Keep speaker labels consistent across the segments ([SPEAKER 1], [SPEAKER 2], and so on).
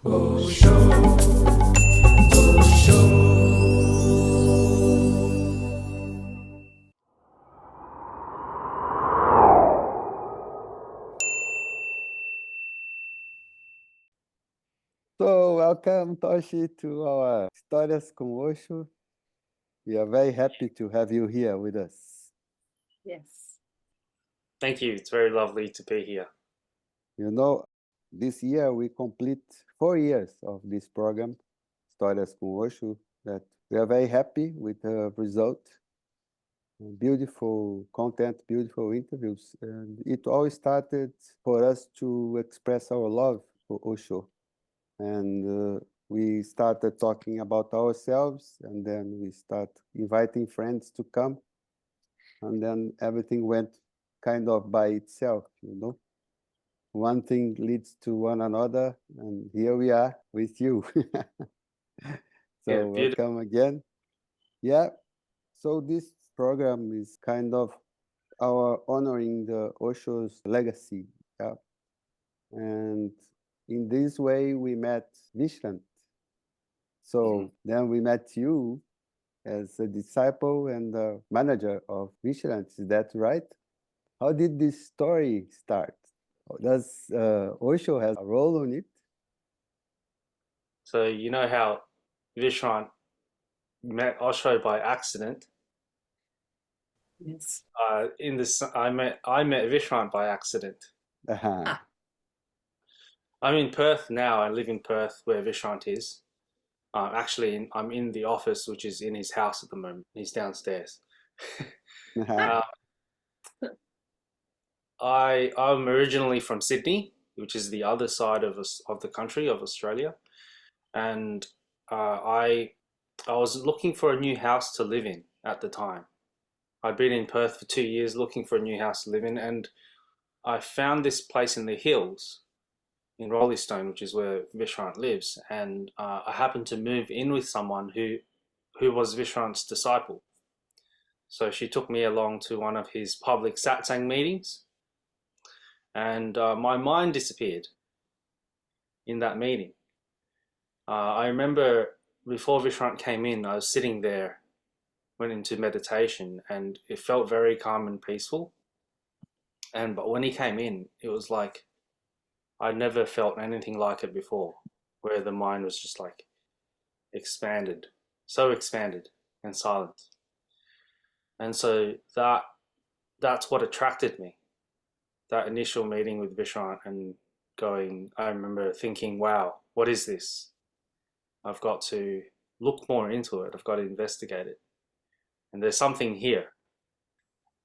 [SPEAKER 1] Osho, Osho.
[SPEAKER 2] So, welcome, Toshi, to our Histórias com Osho. We are very happy to have you here with us.
[SPEAKER 3] Yes.
[SPEAKER 4] Thank you. It's very lovely to be here.
[SPEAKER 2] You know, this year we complete 4 years of this program, Histórias com Osho, that we are very happy with the result. Beautiful content, beautiful interviews. And it all started for us to express our love for Osho. And we started talking about ourselves, and then we start inviting friends to come, and then everything went kind of by itself, you know. One thing leads to one another, and here we are with you. So welcome again. Yeah, so this program is kind of our honoring the Osho's legacy. Yeah. And in this way we met Vishrant. So then we met you as a disciple and a manager of Vishrant. Is that right? How did this story start? Does Osho has a role on it?
[SPEAKER 4] So you know how Vishrant met Osho by accident.
[SPEAKER 3] Yes.
[SPEAKER 4] In this, I met Vishrant by accident.
[SPEAKER 2] Uh-huh.
[SPEAKER 4] I'm in Perth now. I live in Perth, where Vishrant is. Actually, I'm in the office, which is in his house at the moment. He's downstairs.
[SPEAKER 2] Uh-huh.
[SPEAKER 4] I'm originally from Sydney, which is the other side of the country of Australia, and I was looking for a new house to live in at the time. I'd been in Perth for 2 years looking for a new house to live in, and I found this place in the hills in Roleystone, which is where Vishrant lives, and I happened to move in with someone who was Vishrant's disciple. So she took me along to one of his public satsang meetings, and my mind disappeared in that meeting. I remember before Vishrant came in, I was sitting there, went into meditation, and it felt very calm and peaceful. But when he came in, it was like I'd never felt anything like it before, where the mind was just like expanded, so expanded and silent. And so that's what attracted me. That initial meeting with Vishrant and I remember thinking, wow, what is this? I've got to look more into it. I've got to investigate it. And there's something here.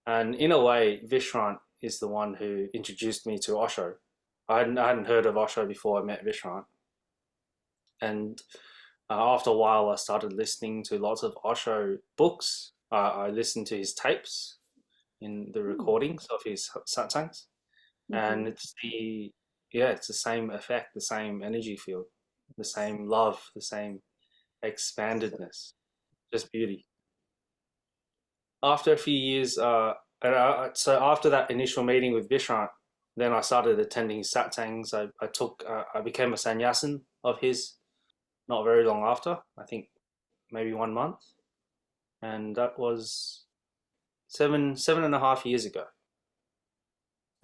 [SPEAKER 4] And in a way, Vishrant is the one who introduced me to Osho. I hadn't heard of Osho before I met Vishrant. And after a while, I started listening to lots of Osho books. I listened to his tapes in the recordings of his satsangs. And it's the same effect, the same energy field, the same love, the same expandedness, just beauty. After a few years, so after that initial meeting with Vishrant, then I started attending satsangs. I became a sannyasin of his not very long after, I think maybe 1 month. And that was seven and a half years ago.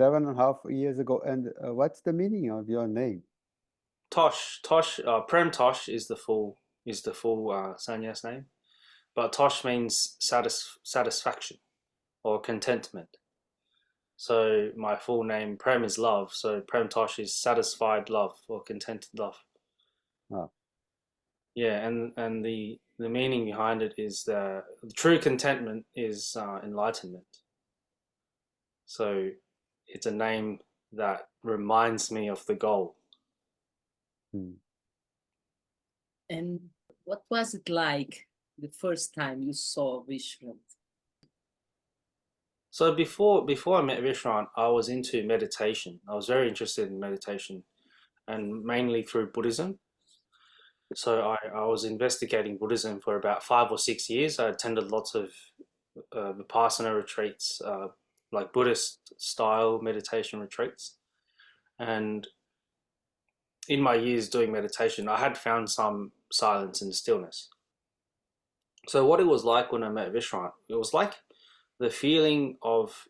[SPEAKER 2] 7.5 years ago. And what's the meaning of your name?
[SPEAKER 4] Tosh, Prem Tosh is the full sannyas name, but Tosh means satisfaction or contentment. So my full name Prem is love, so Prem Tosh is satisfied love or contented love.
[SPEAKER 2] Oh.
[SPEAKER 4] Yeah, and the meaning behind it is the true contentment is enlightenment. So it's a name that reminds me of the goal.
[SPEAKER 3] And what was it like the first time you saw Vishrant?
[SPEAKER 4] So before I met Vishrant, I was into meditation. I was very interested in meditation, and mainly through Buddhism. So I was investigating Buddhism for about 5 or 6 years. I attended lots of Vipassana retreats, like Buddhist style meditation retreats. And in my years doing meditation, I had found some silence and stillness. So what it was like when I met Vishrant, it was like the feeling of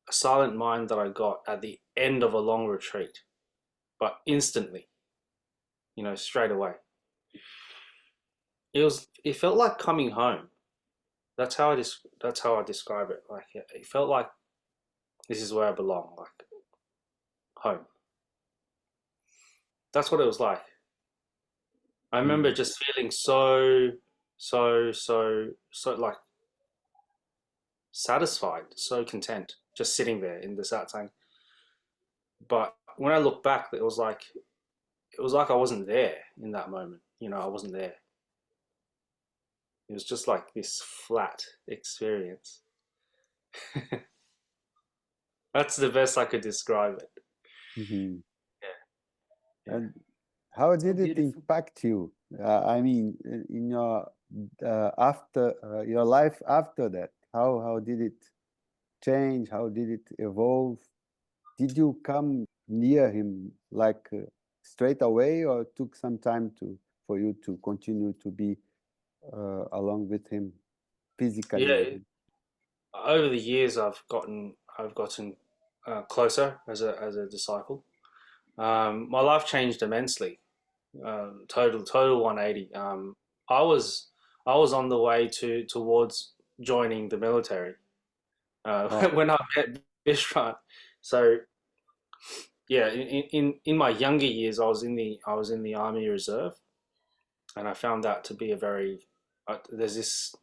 [SPEAKER 4] a silent mind that I got at the end of a long retreat, but instantly, straight away. It felt like coming home. That's how I describe it. Like it felt like this is where I belong, like home. That's what it was like. I remember just feeling so like satisfied, so content, just sitting there in the satsang. But when I look back, it was like I wasn't there in that moment. I wasn't there. It was just like this flat experience. That's the best I could describe it.
[SPEAKER 2] Mhm.
[SPEAKER 4] Yeah.
[SPEAKER 2] And how
[SPEAKER 3] So
[SPEAKER 2] did it
[SPEAKER 3] beautiful.
[SPEAKER 2] impact you? I mean, in your after your life after that, how did it change? How did it evolve? Did you come near him like straight away, or took some time for you to continue to be along with him physically? I
[SPEAKER 4] Yeah,
[SPEAKER 2] mean.
[SPEAKER 4] over the years I've gotten closer as a disciple. My life changed immensely. Total 180. I was I was on the way towards joining the military
[SPEAKER 2] Oh,
[SPEAKER 4] when I met Vishrant. So yeah, in my younger years, I was in the Army Reserve, and I found that to be a very there's this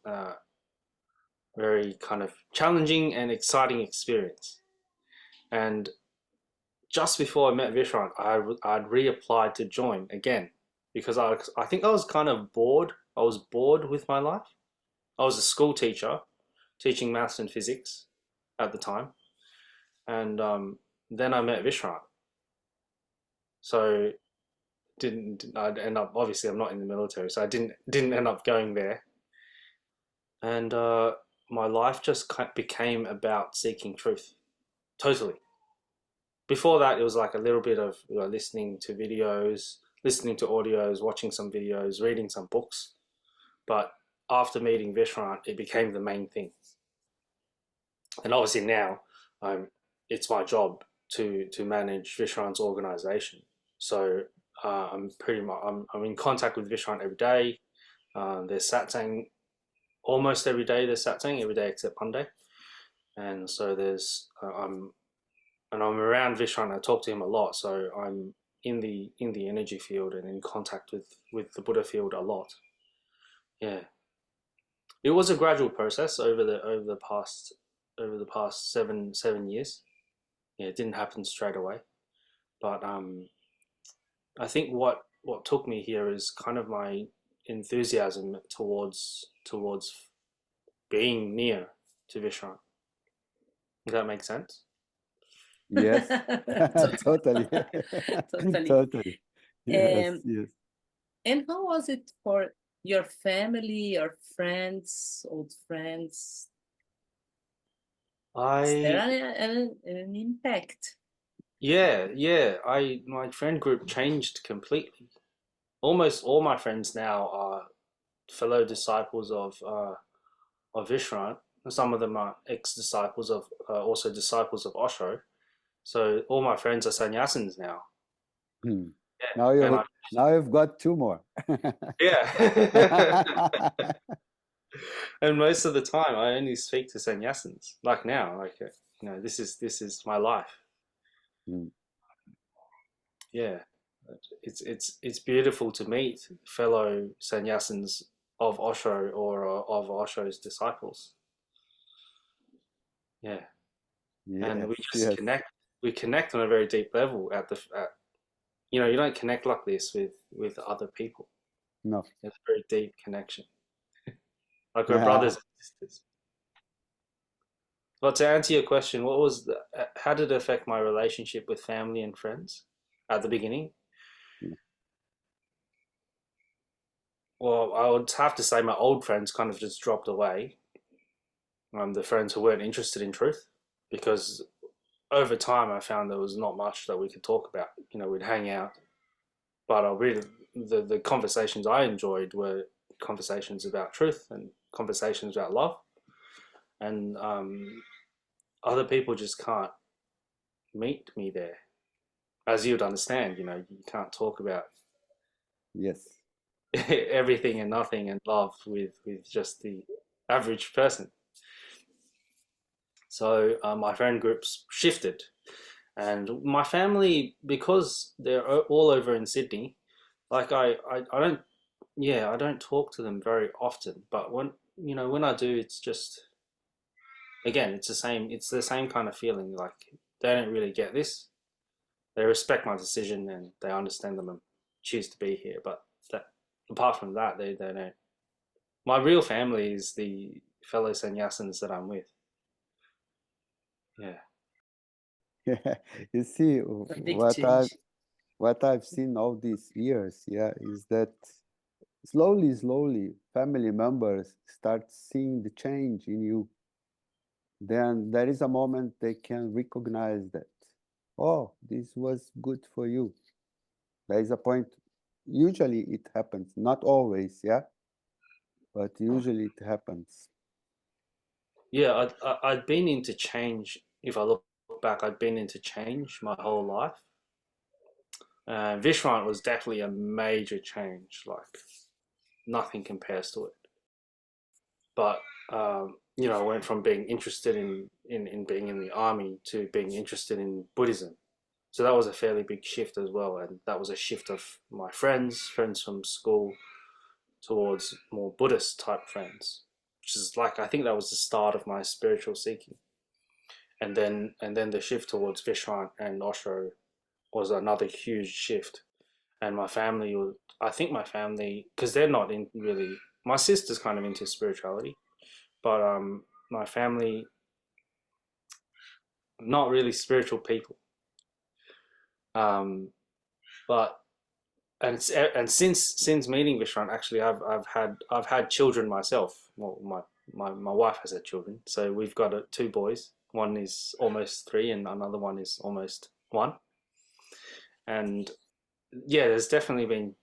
[SPEAKER 4] very kind of challenging and exciting experience. And just before I met Vishrant, I'd reapplied to join again because I think I was kind of bored. I was bored with my life. I was a school teacher teaching maths and physics at the time, and then I met Vishrant. So didn't I'd end up, obviously I'm not in the military, so I didn't end up going there, and my life just became about seeking truth totally. Before that, it was like a little bit of listening to videos, listening to audios, watching some videos, reading some books. But after meeting Vishrant, it became the main thing. And obviously now, it's my job to manage Vishrant's organization. So I'm in contact with Vishrant every day. There's satsang almost every day. There's satsang every day except Monday, and so I'm around Vishrant. I talk to him a lot, so I'm in the energy field and in contact with the Buddha field a lot. Yeah, it was a gradual process over the past 7 years. Yeah, it didn't happen straight away, but I think what took me here is kind of my enthusiasm towards being near to Vishrant. Does that make sense?
[SPEAKER 2] yes, totally,
[SPEAKER 3] Totally.
[SPEAKER 2] totally. Yes,
[SPEAKER 3] Um,
[SPEAKER 2] yes.
[SPEAKER 3] and how was it for your family, your friends, old friends? Is there
[SPEAKER 4] I
[SPEAKER 3] an impact?
[SPEAKER 4] Yeah. My friend group changed completely. Almost all my friends now are fellow disciples of Vishrant. Some of them are ex-disciples of also disciples of Osho. So all my friends are sannyasins now.
[SPEAKER 2] Hmm.
[SPEAKER 4] Yeah,
[SPEAKER 2] Now
[SPEAKER 4] and I
[SPEAKER 2] you've got two more.
[SPEAKER 4] yeah. And most of the time, I only speak to sannyasins. Like now, this is my life.
[SPEAKER 2] Hmm.
[SPEAKER 4] Yeah, it's beautiful to meet fellow sannyasins of Osho or of Osho's disciples. Yeah, and
[SPEAKER 2] Yes,
[SPEAKER 4] we just
[SPEAKER 2] yes.
[SPEAKER 4] connect. We connect on a very deep level you don't connect like this with other people.
[SPEAKER 2] No.
[SPEAKER 4] It's a very deep connection, like we're brothers and sisters. But to answer your question, how did it affect my relationship with family and friends at the beginning? Well, I would have to say my old friends kind of just dropped away. The friends who weren't interested in truth, because over time I found there was not much that we could talk about. We'd hang out, but I really the conversations I enjoyed were conversations about truth and conversations about love, and other people just can't meet me there. As you'd understand, you can't talk about
[SPEAKER 2] Yes.
[SPEAKER 4] everything and nothing and love with just the average person. So my friend groups shifted, and my family, because they're all over in Sydney, like I don't, yeah, I don't talk to them very often, but when I do, it's just, again, it's the same kind of feeling. Like they don't really get this. They respect my decision and they understand that I choose to be here, but that apart from that, they don't. My real family is the fellow sannyasins that I'm with. Yeah.
[SPEAKER 2] You see,
[SPEAKER 3] A big
[SPEAKER 2] what I've
[SPEAKER 3] change.
[SPEAKER 2] what I've seen all these years, yeah, is that slowly, family members start seeing the change in you. Then there is a moment they can recognize that, oh, this was good for you. There is a point, usually it happens, not always, yeah, but usually it happens.
[SPEAKER 4] Yeah, I'd been into change. If I look back, I'd been into change my whole life. Vishrant was definitely a major change. Like nothing compares to it. But I went from being interested in being in the army to being interested in Buddhism. So that was a fairly big shift as well, and that was a shift of my friends from school towards more Buddhist type friends, which is like I think that was the start of my spiritual seeking. And then the shift towards Vishrant and Osho was another huge shift. And my family, I think my family, because they're not in really, my sister's kind of into spirituality, but my family, not really spiritual people. Um, but and since meeting Vishrant, actually, I've had children myself. Well, my wife has had children, so we've got two boys. One is almost 3, and another one is almost 1. And yeah, there's definitely been,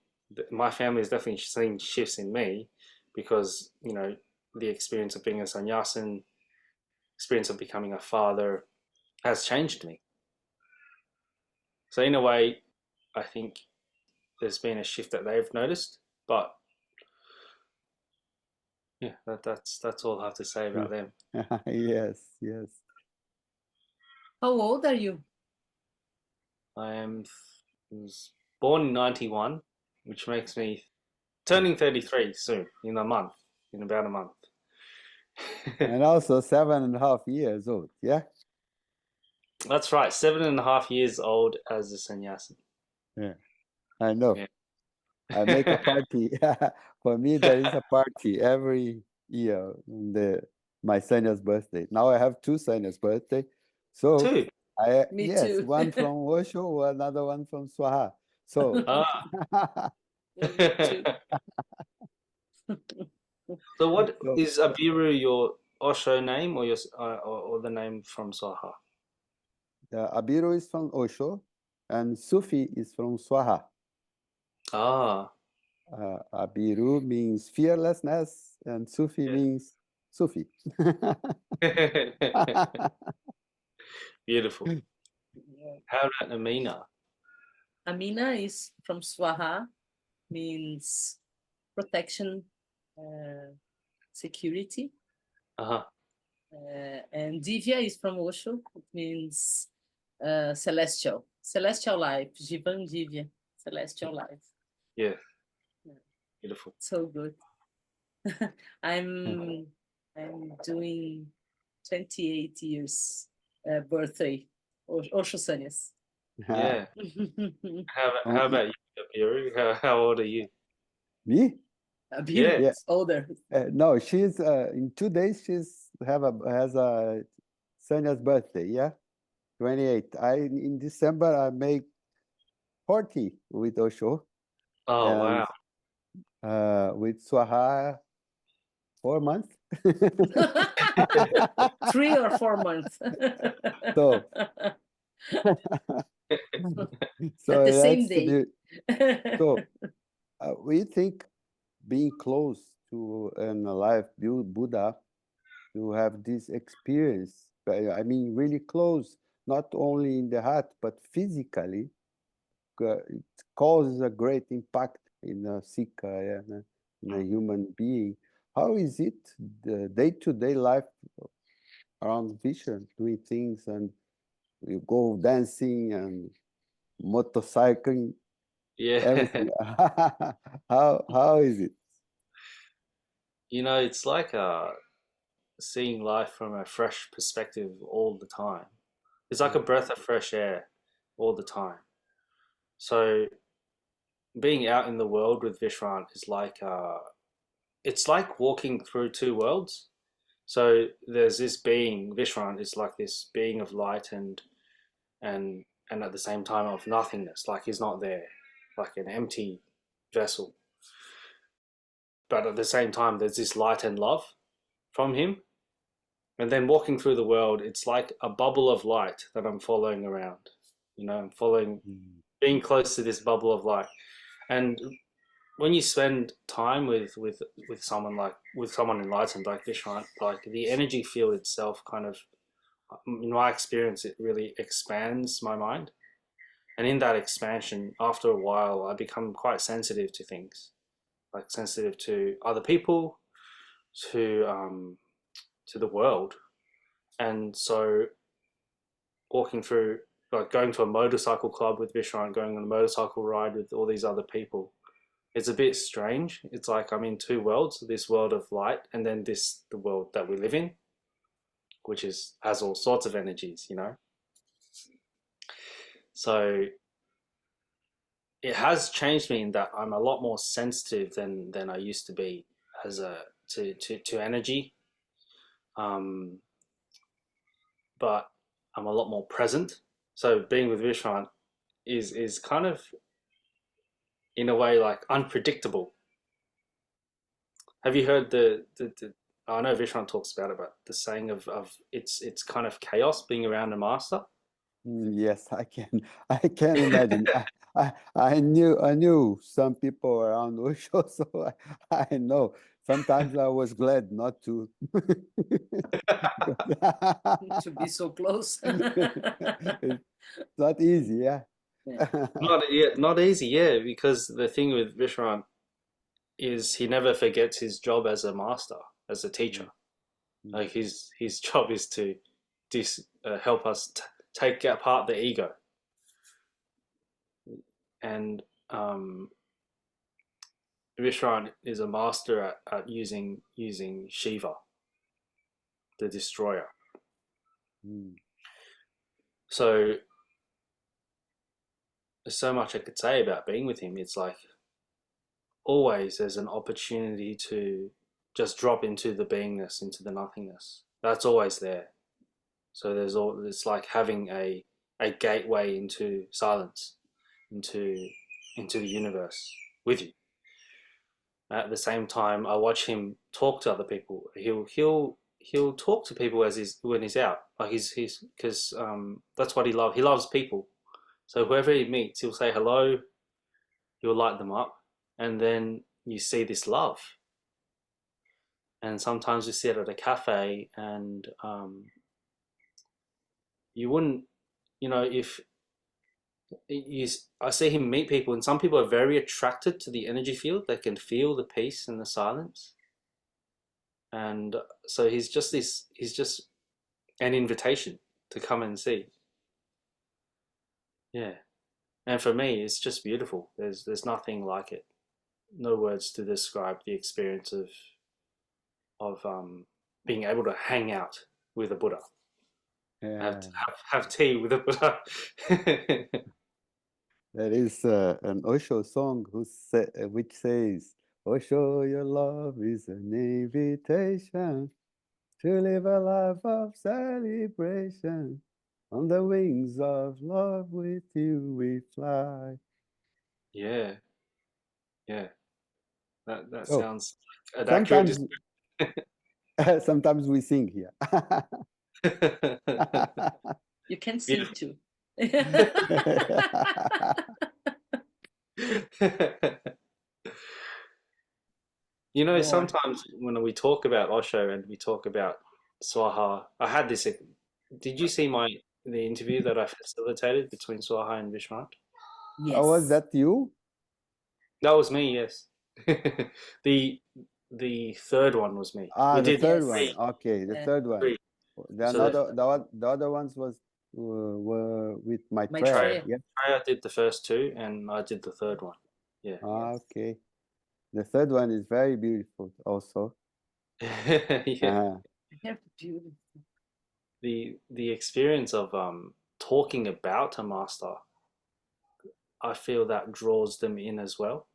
[SPEAKER 4] my family has definitely seen shifts in me because the experience of being a sannyasin, experience of becoming a father, has changed me. So in a way, I think there's been a shift that they've noticed, but yeah, that's all I have to say about them.
[SPEAKER 2] Yes, yes.
[SPEAKER 3] How old are you?
[SPEAKER 4] I was born in 91, which makes me turning 33 soon, in about a month.
[SPEAKER 2] And also 7.5 years old, yeah?
[SPEAKER 4] That's right, 7.5 years old as a sannyasin.
[SPEAKER 2] Yeah, I know.
[SPEAKER 4] Yeah.
[SPEAKER 2] I make a party. For me, there is a party every year on my Sanya's birthday. Now I have 2 Sanya's birthday. So
[SPEAKER 4] Two.
[SPEAKER 3] Me
[SPEAKER 2] yes,
[SPEAKER 3] too.
[SPEAKER 2] one from Osho, another one from Swaha. So
[SPEAKER 4] Ah.
[SPEAKER 3] Yeah, me too.
[SPEAKER 4] So what
[SPEAKER 2] so,
[SPEAKER 4] is Abiru, your Osho name, or or the name from Swaha?
[SPEAKER 2] Abiru is from Osho and Sufi is from Swaha.
[SPEAKER 4] Ah,
[SPEAKER 2] Abiru means fearlessness and Sufi
[SPEAKER 4] yeah.
[SPEAKER 2] means Sufi.
[SPEAKER 4] Beautiful.
[SPEAKER 3] Yeah.
[SPEAKER 4] How about Amina?
[SPEAKER 3] Amina is from Swaha, means protection, security.
[SPEAKER 4] Uh-huh.
[SPEAKER 3] And Divya is from Osho. It means celestial life. Jivan Divya, celestial life.
[SPEAKER 4] Yeah.
[SPEAKER 3] Yeah.
[SPEAKER 4] Beautiful.
[SPEAKER 3] So good. I'm doing 28 years birthday, Osho Sannyas.
[SPEAKER 4] Yeah. How about you, Abiru? How old are you?
[SPEAKER 2] Me?
[SPEAKER 3] Beautiful.
[SPEAKER 2] Yeah.
[SPEAKER 3] Older.
[SPEAKER 2] No, she's in 2 days. She's has a Sonia's birthday. Yeah, 28. In December I make 40 with Osho
[SPEAKER 4] Oh,
[SPEAKER 2] and
[SPEAKER 4] wow.
[SPEAKER 2] with Swaha 4 months.
[SPEAKER 3] 3 or 4 months.
[SPEAKER 2] So
[SPEAKER 3] At the same
[SPEAKER 2] that's
[SPEAKER 3] day.
[SPEAKER 2] So we think being close to an alive Buddha, to have this experience, I mean, really close, not only in the heart, but physically, it causes a great impact in a Sikha, in a human being. How is it the day-to-day life around Vision, doing things, and you go dancing and motorcycling,
[SPEAKER 4] Yeah.
[SPEAKER 2] everything? How is it?
[SPEAKER 4] You know, it's like seeing life from a fresh perspective all the time. It's like a breath of fresh air all the time. So being out in the world with Vishrant is like it's like walking through two worlds. So there's this being, Vishrant is like this being of light and and at the same time of nothingness, like he's not there, like an empty vessel. But at the same time there's this light and love from him. And then walking through the world, it's like a bubble of light that I'm following around. You know, I'm following, being close to this bubble of light. And when you spend time with someone like with someone enlightened like Vishrant, like the energy field itself kind of, in my experience, it really expands my mind. And in that expansion, after a while, I become quite sensitive to things, like sensitive to other people, to the world. And so walking through, like going to a motorcycle club with Vishrant, going on a motorcycle ride with all these other people, it's a bit strange. It's like I'm in two worlds, this world of light and then the world that we live in, which has all sorts of energies, you know. So it has changed me in that I'm a lot more sensitive than I used to be as a to energy. Um, but I'm a lot more present. So being with Vishrant is kind of in a way like unpredictable. Have you heard the I know Vishrant talks about it, but the saying of it's kind of chaos being around a master.
[SPEAKER 2] Yes, I can imagine. I knew some people around Osho, so I know. Sometimes I was glad not to.
[SPEAKER 3] To be so close.
[SPEAKER 2] It's not easy, yeah.
[SPEAKER 4] Not easy, yeah, because the thing with Vishrant is he never forgets his job as a master, as a teacher. Like his job is to help us take apart the ego, and Vishrant is a master at using Shiva, the destroyer. So there's so much I could say about being with him. It's like always there's an opportunity to just drop into the beingness, into the nothingness. That's always there. So it's like having a gateway into silence, into the universe with you. At the same time, I watch him talk to other people. He'll talk to people when he's out. Like he's because that's what he loves. He loves people. So whoever he meets, he'll say hello. He'll light them up, and then you see this love. And sometimes we sit at a cafe, and you wouldn't, you know, if I see him meet people, and some people are very attracted to the energy field. They can feel the peace and the silence, and so he's just an invitation to come and see. Yeah, and for me, it's just beautiful. There's nothing like it. No words to describe the experience of being able to hang out with a Buddha,
[SPEAKER 2] Yeah.
[SPEAKER 4] have tea with a Buddha.
[SPEAKER 2] There is an Osho song which says, Osho, your love is an invitation to live a life of celebration. On the wings of love with you we fly.
[SPEAKER 4] Yeah, yeah. That
[SPEAKER 2] So
[SPEAKER 4] sounds like an accurate
[SPEAKER 2] sometimes, sometimes we sing here.
[SPEAKER 3] You can sing too.
[SPEAKER 4] You know,
[SPEAKER 3] More.
[SPEAKER 4] sometimes when we talk about Osho and we talk about Swaha, I had this. Did you see the interview that I facilitated between Swaha and Vishrant?
[SPEAKER 2] Was
[SPEAKER 3] Yes.
[SPEAKER 2] that you?
[SPEAKER 4] That was me, yes. The the third one was me. We
[SPEAKER 2] The
[SPEAKER 4] did
[SPEAKER 2] third one.
[SPEAKER 3] Yes.
[SPEAKER 2] Okay, the third one.
[SPEAKER 4] three.
[SPEAKER 2] The
[SPEAKER 4] So
[SPEAKER 2] another, the other ones were with Maitreya.
[SPEAKER 4] Freya,
[SPEAKER 3] Maitreya.
[SPEAKER 2] Yeah.
[SPEAKER 4] Freya did the first two, and I did the third one. Yeah.
[SPEAKER 3] Yes.
[SPEAKER 2] Okay. The third one is very beautiful also.
[SPEAKER 4] Yeah.
[SPEAKER 3] Very beautiful.
[SPEAKER 4] The experience of talking about a master, I feel that draws them in as well.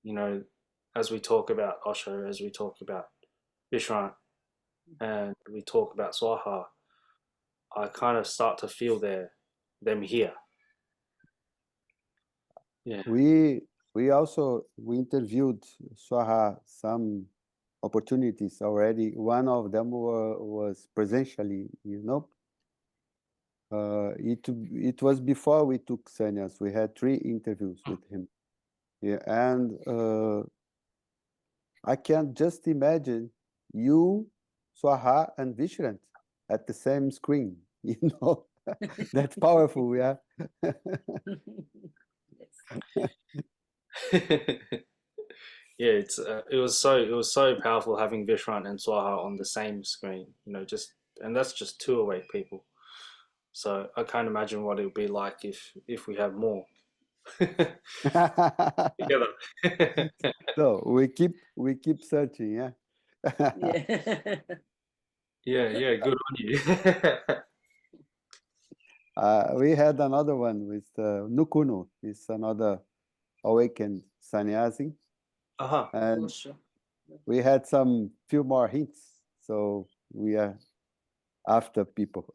[SPEAKER 4] You know, as we talk about Osho, as we talk about Vishrant, and we talk about Swaha, I kind of start to feel them here. Yeah.
[SPEAKER 2] We also we interviewed Swaha some opportunities already. One of them was presentially, you know. It was before we took sannyas. We had 3 interviews with him. Yeah, and I can just imagine you, Swaha, and Vishrant at the same screen. You know, that's powerful. Yeah.
[SPEAKER 3] Yes.
[SPEAKER 4] Yeah, it was so powerful having Vishrant and Swaha on the same screen. You know, and that's just 2 awake people. So I can't imagine what it would be like if we have more together.
[SPEAKER 2] So we keep searching. Yeah.
[SPEAKER 3] Yeah.
[SPEAKER 4] Yeah, yeah, good on you.
[SPEAKER 2] We had another one with Nukunu. He's another awakened sannyasi,
[SPEAKER 4] Uh-huh.
[SPEAKER 2] and
[SPEAKER 3] Osho.
[SPEAKER 2] we had some few more hints. So we are after people.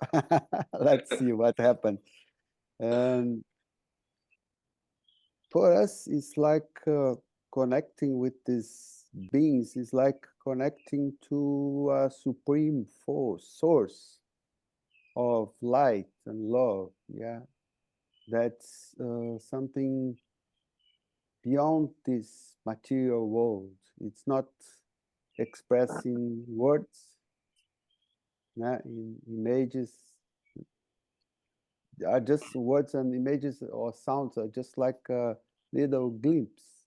[SPEAKER 2] Let's see what happened. And for us, it's like connecting with these beings. It's like connecting to a supreme force, source of light and love. Yeah, that's something beyond this material world. It's not expressed in words, in images. Are just words and images or sounds are just like a little glimpse.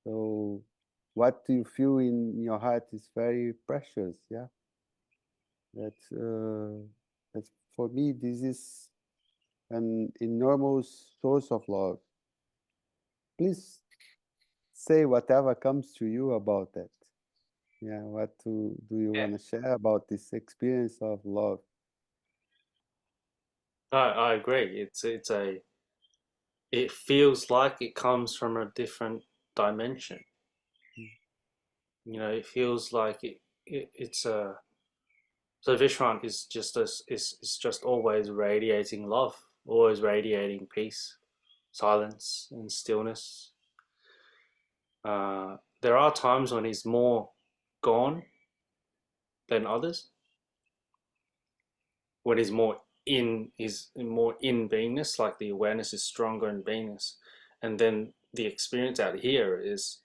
[SPEAKER 2] So what you feel in your heart is very precious. Yeah, that's for me. This is an enormous source of love. Please say whatever comes to you about that. Yeah, do you
[SPEAKER 4] Yeah.
[SPEAKER 2] want to share about this experience of love?
[SPEAKER 4] I agree. It feels like it comes from a different dimension. You know, it feels like it's a so Vishrant is just always radiating love, always radiating peace, silence, and stillness. There are times when he's more gone than others, when he's more in beingness, like the awareness is stronger in beingness, and then the experience out here is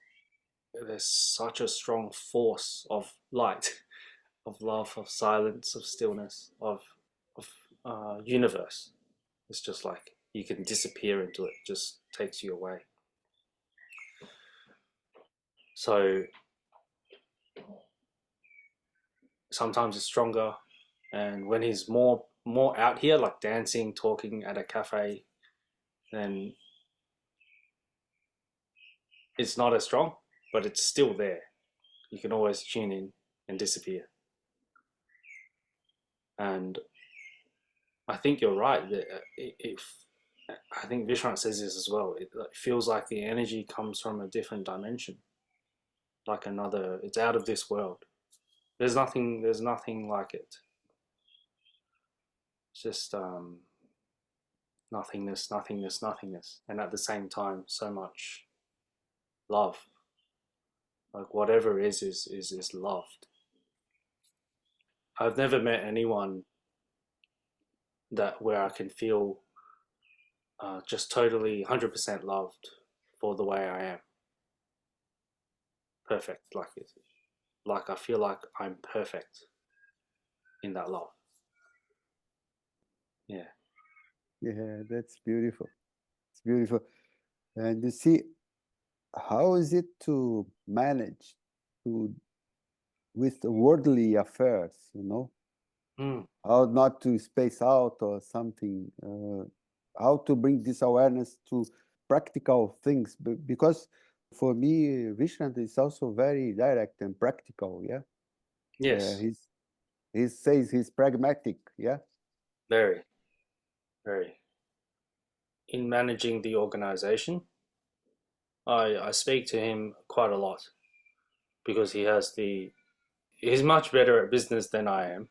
[SPEAKER 4] there's such a strong force of light, of love, of silence, of stillness, of universe. It's just like you can disappear into it, just takes you away. So sometimes it's stronger, and when he's more out here, like dancing, talking at a cafe, then it's not as strong, but it's still there. You can always tune in and disappear. And I think you're right that if I think Vishrant says this as well. It feels like the energy comes from a different dimension, like another. It's out of this world. There's nothing. There's nothing like it. It's just nothingness, nothingness, nothingness, and at the same time, so much love. Like whatever is loved. I've never met anyone that where I can feel just totally 100% loved for the way I am. Perfect, like I feel like I'm perfect in that love. Yeah.
[SPEAKER 2] Yeah, that's beautiful. It's beautiful. And you see, how is it to manage to with the worldly affairs, you know?
[SPEAKER 4] Mm.
[SPEAKER 2] How not to space out or something, how to bring this awareness to practical things. Because for me, Vishnant is also very direct and practical, yeah?
[SPEAKER 4] Yes.
[SPEAKER 2] He says he's pragmatic, yeah?
[SPEAKER 4] Very, very. In managing the organization, I speak to him quite a lot because he's much better at business than I am.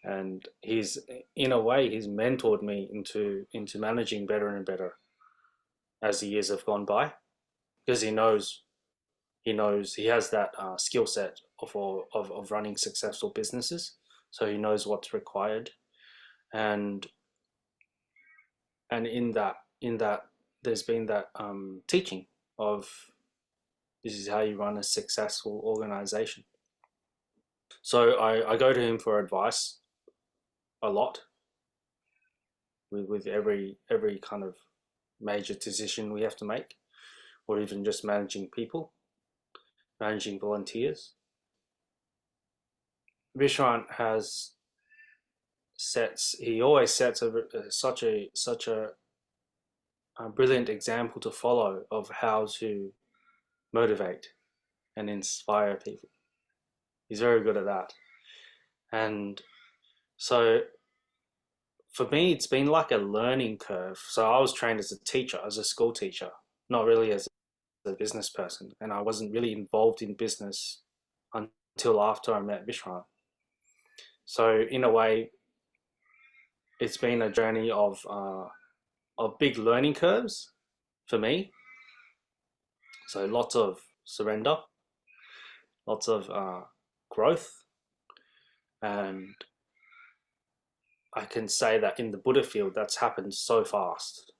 [SPEAKER 4] And he's, in a way, he's mentored me into managing better and better as the years have gone by, because he has that skill set of running successful businesses, so he knows what's required. And in that there's been that teaching of, this is how you run a successful organization. So I go to him for advice a lot with every kind of major decision we have to make, or even just managing people, managing volunteers. Vishrant has he always sets such a brilliant example to follow of how to motivate and inspire people. He's very good at that. And so for me, it's been like a learning curve. So I was trained as a teacher, as a school teacher, not really as a business person. And I wasn't really involved in business until after I met Vishrant. So in a way, it's been a journey of big learning curves for me. So lots of surrender, lots of growth, and I can say that in the Buddha field, that's happened so fast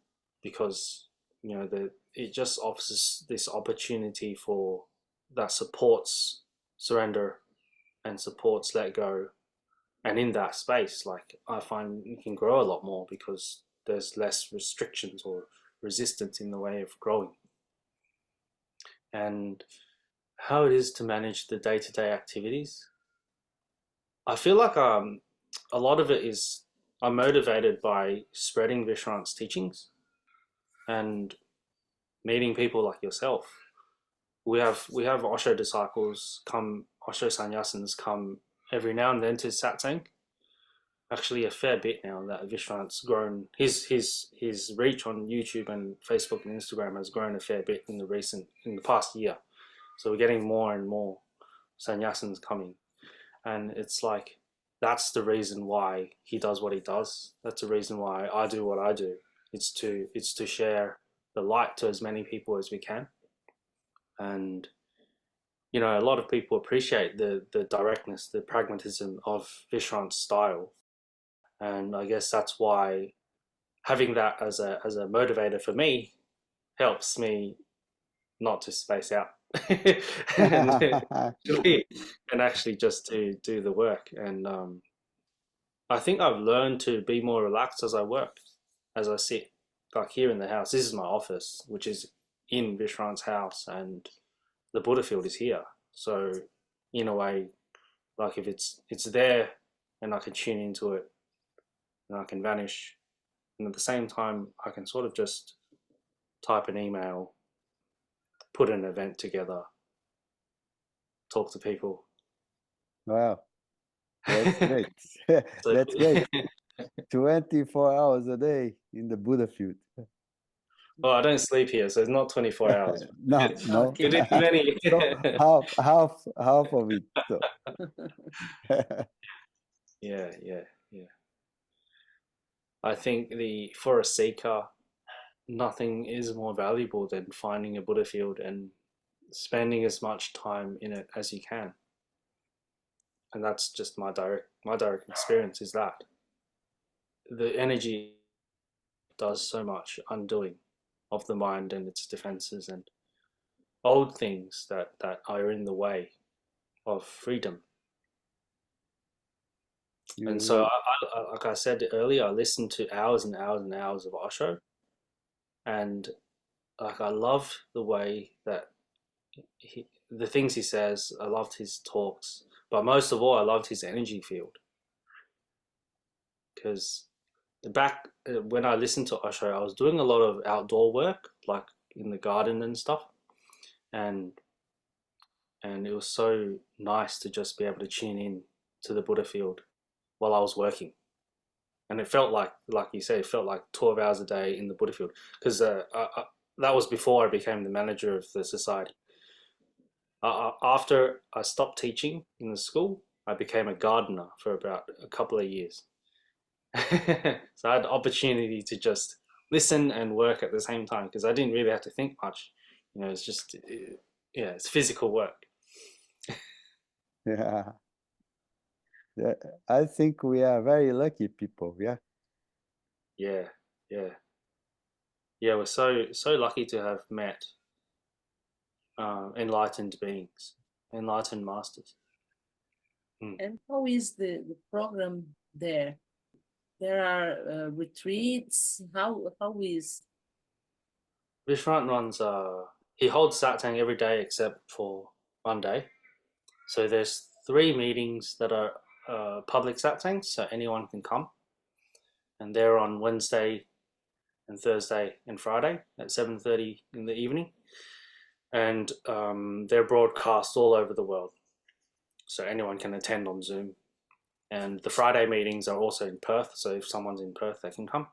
[SPEAKER 4] because it just offers this opportunity for that supports surrender and supports let go, and in that space, like, I find you can grow a lot more because there's less restrictions or resistance in the way of growing. And how it is to manage the day-to-day activities, I feel like a lot of it is, I'm motivated by spreading Vishrant's teachings and meeting people like yourself. We have Osho disciples come, Osho sannyasins come every now and then to satsang. Actually, a fair bit now that Vishrant's grown. His reach on YouTube and Facebook and Instagram has grown a fair bit in the past year. So we're getting more and more sannyasins coming, and it's like, that's the reason why he does what he does. That's the reason why I do what I do. It's to share the light to as many people as we can. And a lot of people appreciate the directness, the pragmatism of Vishrant's style. And I guess that's why having that as a motivator for me helps me not to space out and, and actually just to do the work. And I think I've learned to be more relaxed as I work, as I sit, like here in the house. This is my office, which is in Vishrant's house, and the Buddha field is here. So in a way, like, if it's there and I can tune into it and I can vanish, and at the same time I can sort of just type an email, put an event together, talk to people.
[SPEAKER 2] Wow, that's great.
[SPEAKER 4] So,
[SPEAKER 2] That's great. 24 hours a day in the Buddha field.
[SPEAKER 4] well, I don't sleep here, so it's not 24 hours.
[SPEAKER 2] No, no.
[SPEAKER 3] Okay.
[SPEAKER 4] It is many.
[SPEAKER 2] So half of it. So.
[SPEAKER 4] Yeah. I think for a seeker, nothing is more valuable than finding a Buddha field and spending as much time in it as you can. And that's just my direct experience, is that the energy does so much undoing of the mind and its defenses and old things that are in the way of freedom. And so, like I said earlier, I listened to hours and hours and hours of Osho, and like I love the way that the things he says. I loved his talks, but most of all, I loved his energy field. Because back when I listened to Osho, I was doing a lot of outdoor work, like in the garden and stuff, and it was so nice to just be able to tune in to the Buddha field while I was working. And it felt like you said, it felt like 12 hours a day in the Buddha field. Because that was before I became the manager of the society. After I stopped teaching in the school, I became a gardener for about a couple of years. So I had the opportunity to just listen and work at the same time because I didn't really have to think much. It's just, it's physical work.
[SPEAKER 2] Yeah. Yeah, I think we are very lucky people. Yeah.
[SPEAKER 4] Yeah. We're so lucky to have met enlightened beings, enlightened masters.
[SPEAKER 3] And how is the program there? There are retreats. How is?
[SPEAKER 4] Vishrant runs. He holds satsang every day except for one day. So there's 3 meetings that are public satsangs, so anyone can come, and they're on Wednesday and Thursday and Friday at 7:30 in the evening, and they're broadcast all over the world, so anyone can attend on Zoom. And the Friday meetings are also in Perth, so if someone's in Perth, they can come.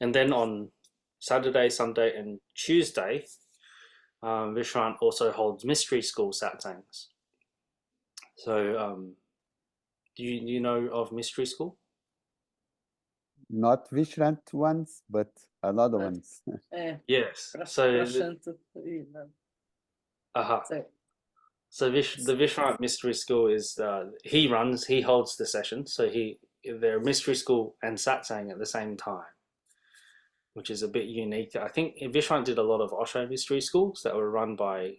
[SPEAKER 4] And then on Saturday, Sunday, and Tuesday, Vishrant also holds mystery school satsangs. So, do you know of mystery school?
[SPEAKER 2] Not Vishrant ones, but another ones.
[SPEAKER 4] Yes. So, so the Vishrant Mystery School is he holds the session. So they're mystery school and satsang at the same time, which is a bit unique. I think Vishrant did a lot of Osho mystery schools that were run by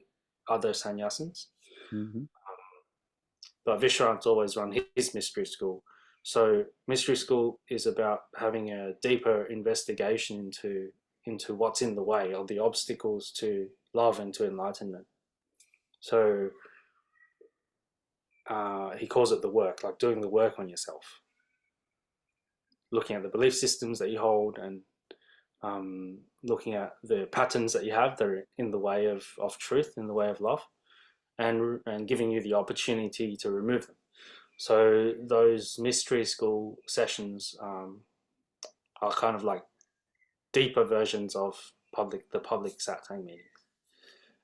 [SPEAKER 4] other sannyasins.
[SPEAKER 2] Mm-hmm.
[SPEAKER 4] But Vishrant's always run his mystery school. So mystery school is about having a deeper investigation into what's in the way, or the obstacles to love and to enlightenment. So he calls it the work, like doing the work on yourself, looking at the belief systems that you hold, and looking at the patterns that you have that are in the way of truth, in the way of love, and giving you the opportunity to remove them. So those mystery school sessions are kind of like deeper versions of the public satsang meetings.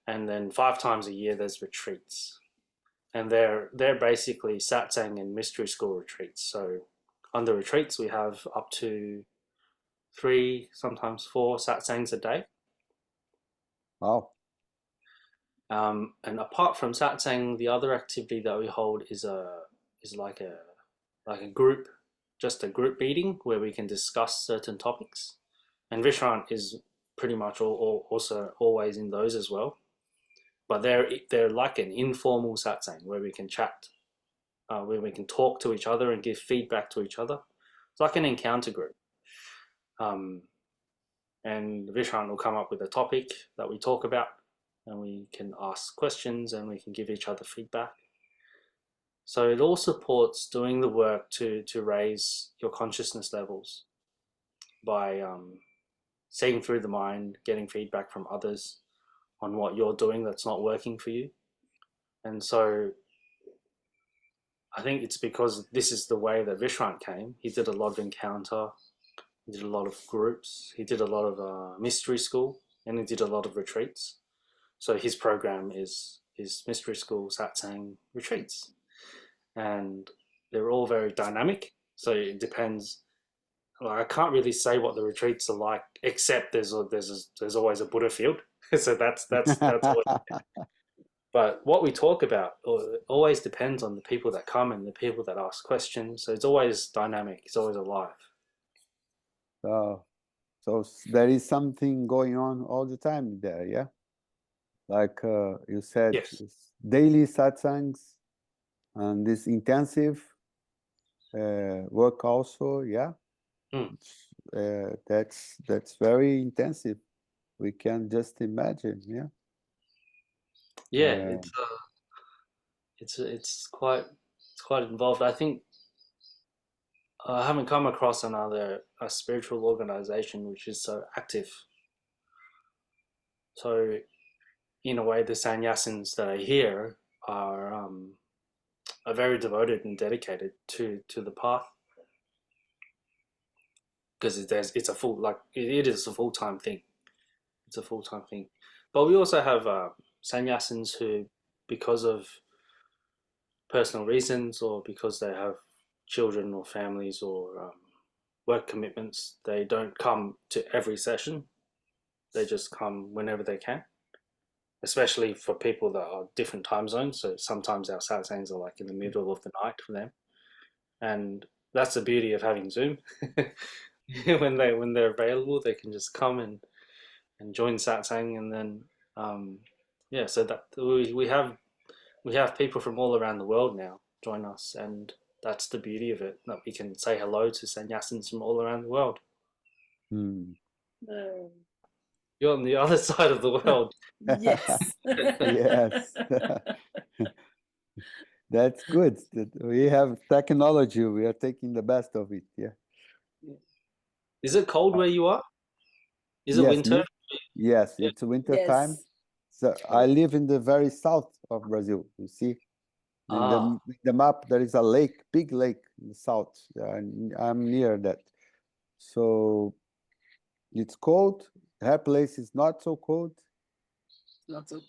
[SPEAKER 4] And then 5 times a year there's retreats, and they're basically satsang and mystery school retreats. So on the retreats we have up to 3, sometimes 4 satsangs a day.
[SPEAKER 2] Wow.
[SPEAKER 4] And apart from satsang, the other activity that we hold is like a group, just a group meeting where we can discuss certain topics. And Vishrant is pretty much also always in those as well. But they're like an informal satsang where we can chat, where we can talk to each other and give feedback to each other. It's like an encounter group. And Vishrant will come up with a topic that we talk about, and we can ask questions and we can give each other feedback. So it all supports doing the work to raise your consciousness levels by seeing through the mind, getting feedback from others on what you're doing that's not working for you. And so I think it's because this is the way that Vishrant came. He did a lot of encounter, he did a lot of groups, he did a lot of mystery school, and he did a lot of retreats. So his program is mystery school, satsang, retreats. And they're all very dynamic. So it depends. Like, I can't really say what the retreats are like, except there's always a Buddha field. So that's always. But what we talk about always depends on the people that come and the people that ask questions. So it's always dynamic. It's always alive.
[SPEAKER 2] So there is something going on all the time there, yeah? Like you said,
[SPEAKER 4] Yes.
[SPEAKER 2] it's daily satsangs and this intensive work also, yeah?
[SPEAKER 4] Mm.
[SPEAKER 2] That's very intensive. We can just imagine, yeah?
[SPEAKER 4] Yeah, it's quite involved. I think I haven't come across a spiritual organization which is so active. So in a way, the sannyasins that I hear are very devoted and dedicated to the path because it's a full like it is a full-time thing. It's a full-time thing. But we also have sannyasins who, because of personal reasons or because they have children or families or work commitments, they don't come to every session. They just come whenever they can, especially for people that are different time zones. So sometimes our satsangs are like in the middle of the night for them, and that's the beauty of having Zoom. When they're available, they can just come and join satsang, and then yeah. So that we have people from all around the world now join us, and that's the beauty of it, that we can say hello to sannyasins from all around the world.
[SPEAKER 2] Mm.
[SPEAKER 4] You're on the other side of the world.
[SPEAKER 3] Yes.
[SPEAKER 2] Yes. That's good. We have technology. We are taking the best of it. Yeah.
[SPEAKER 4] Is it cold where you are? Is it
[SPEAKER 2] Yes.
[SPEAKER 4] winter?
[SPEAKER 2] Yes.
[SPEAKER 4] Yeah.
[SPEAKER 2] It's winter time.
[SPEAKER 3] Yes.
[SPEAKER 2] So I live in the very south of Brazil. You see, in the map there is a lake, big lake in the south. And I'm near that. So it's cold. Her place is not so cold.
[SPEAKER 3] Not so.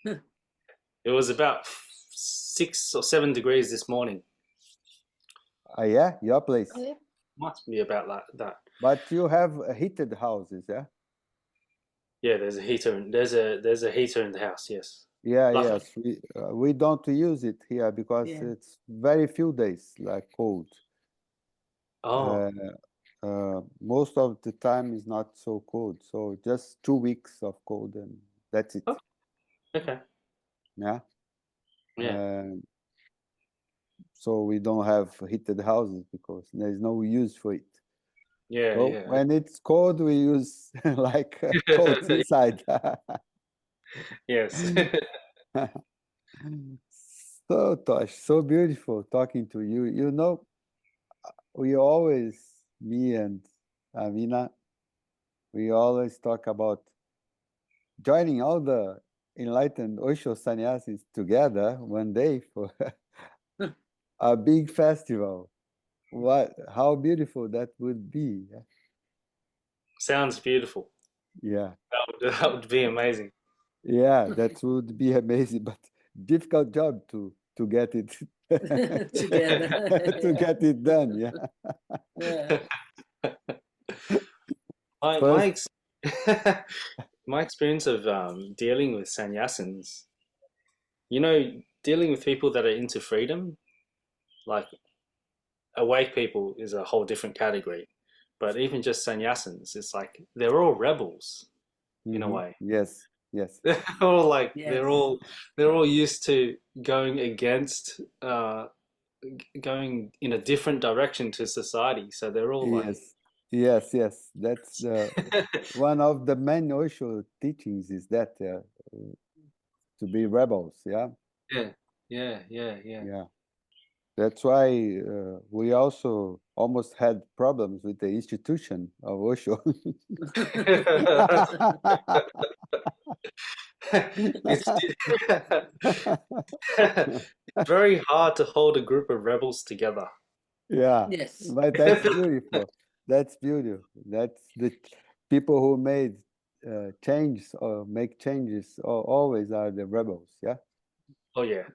[SPEAKER 4] It was about 6 or 7 degrees this morning.
[SPEAKER 2] Yeah, your place.
[SPEAKER 3] Oh, yeah.
[SPEAKER 4] Must be about that.
[SPEAKER 2] But you have heated houses, yeah?
[SPEAKER 4] Yeah, there's a heater. There's a heater in the house. Yes.
[SPEAKER 2] Yeah,
[SPEAKER 4] Luckily.
[SPEAKER 2] yes. We don't use it here because
[SPEAKER 3] Yeah.
[SPEAKER 2] it's very few days like cold.
[SPEAKER 4] Oh,
[SPEAKER 2] Most of the time is not so cold. So just 2 weeks of cold and that's it.
[SPEAKER 4] oh, okay.
[SPEAKER 2] Yeah.
[SPEAKER 4] Yeah.
[SPEAKER 2] So we don't have heated houses because there's no use for it.
[SPEAKER 4] Yeah,
[SPEAKER 2] So
[SPEAKER 4] yeah.
[SPEAKER 2] when it's cold, we use like coats inside.
[SPEAKER 4] Yes.
[SPEAKER 2] So Tosh, so beautiful talking to you. You know, we always, me and Amina, we always talk about joining all the enlightened Osho sannyasis together one day for a big festival. How beautiful that would be.
[SPEAKER 4] Sounds beautiful.
[SPEAKER 2] Yeah.
[SPEAKER 4] That would be amazing.
[SPEAKER 2] Yeah, that would be amazing, but difficult job to get it
[SPEAKER 3] Together.
[SPEAKER 2] to get it done. Yeah.
[SPEAKER 3] Yeah.
[SPEAKER 4] My
[SPEAKER 2] First,
[SPEAKER 4] my experience of dealing with sannyasins, you know, dealing with people that are into freedom, like awake people is a whole different category. But even just sannyasins, it's like they're all rebels in a way.
[SPEAKER 2] yes, yes,
[SPEAKER 4] They're all like
[SPEAKER 3] Yes.
[SPEAKER 4] they're all used to going against going in a different direction to society. So they're all like
[SPEAKER 2] yes. That's the one of the main Osho teachings is that to be rebels. Yeah,
[SPEAKER 4] yeah.
[SPEAKER 2] That's why we also almost had problems with the institution of Osho.
[SPEAKER 4] It's it's very hard to hold a group of rebels together.
[SPEAKER 2] Yeah,
[SPEAKER 3] Yes.
[SPEAKER 2] but that's beautiful. That's beautiful. That's the people who made changes or make changes always are the rebels. Yeah,
[SPEAKER 4] Oh yeah.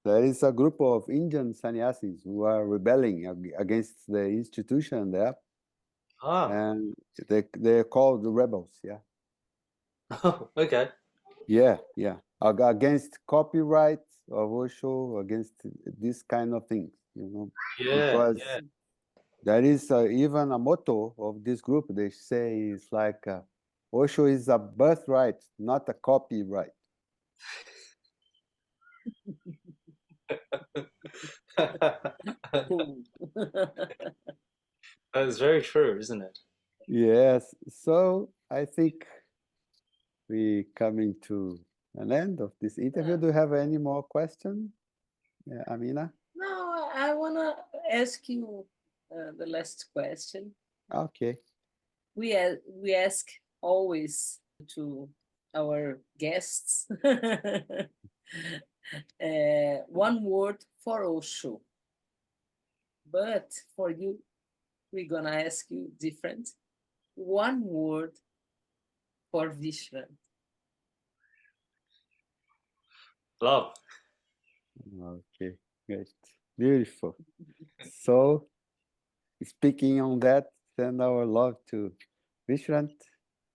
[SPEAKER 2] there is a group of Indian sannyasis who are rebelling against the institution there,
[SPEAKER 4] Ah.
[SPEAKER 2] and they're called the rebels. Yeah,
[SPEAKER 4] Okay.
[SPEAKER 2] yeah. Against copyright of Osho, against this kind of things.
[SPEAKER 4] Yeah.
[SPEAKER 2] Because
[SPEAKER 4] Yeah.
[SPEAKER 2] There is even a motto of this group. They say it's like Osho is a birthright, not a copyright.
[SPEAKER 3] Cool.
[SPEAKER 4] That is very true, isn't it?
[SPEAKER 2] Yes. So I think we coming to an end of this interview. Do you have any more questions, Amina?
[SPEAKER 3] No, I wanna ask you the last question.
[SPEAKER 2] Okay.
[SPEAKER 3] We ask always to our guests one word for Osho, but for you, we're gonna ask you different. One word for Vishwan.
[SPEAKER 4] Love.
[SPEAKER 2] Okay. Great. Beautiful. So speaking on that, send our love to Vishrant.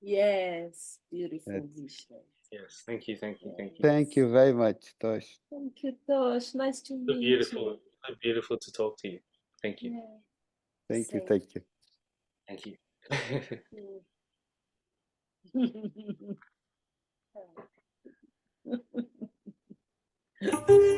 [SPEAKER 3] Yes, beautiful
[SPEAKER 2] That's-
[SPEAKER 3] Vishwan.
[SPEAKER 4] Yes. Thank you. Thank you. Thank you.
[SPEAKER 2] Thank you very much, Tosh.
[SPEAKER 3] Thank you, Tosh. Nice to
[SPEAKER 4] So
[SPEAKER 3] meet
[SPEAKER 4] beautiful.
[SPEAKER 3] you.
[SPEAKER 4] So beautiful to talk to you. Thank you.
[SPEAKER 3] Yeah,
[SPEAKER 2] Thank you.
[SPEAKER 3] same.
[SPEAKER 2] Thank you.
[SPEAKER 4] Thank you.
[SPEAKER 3] Mm.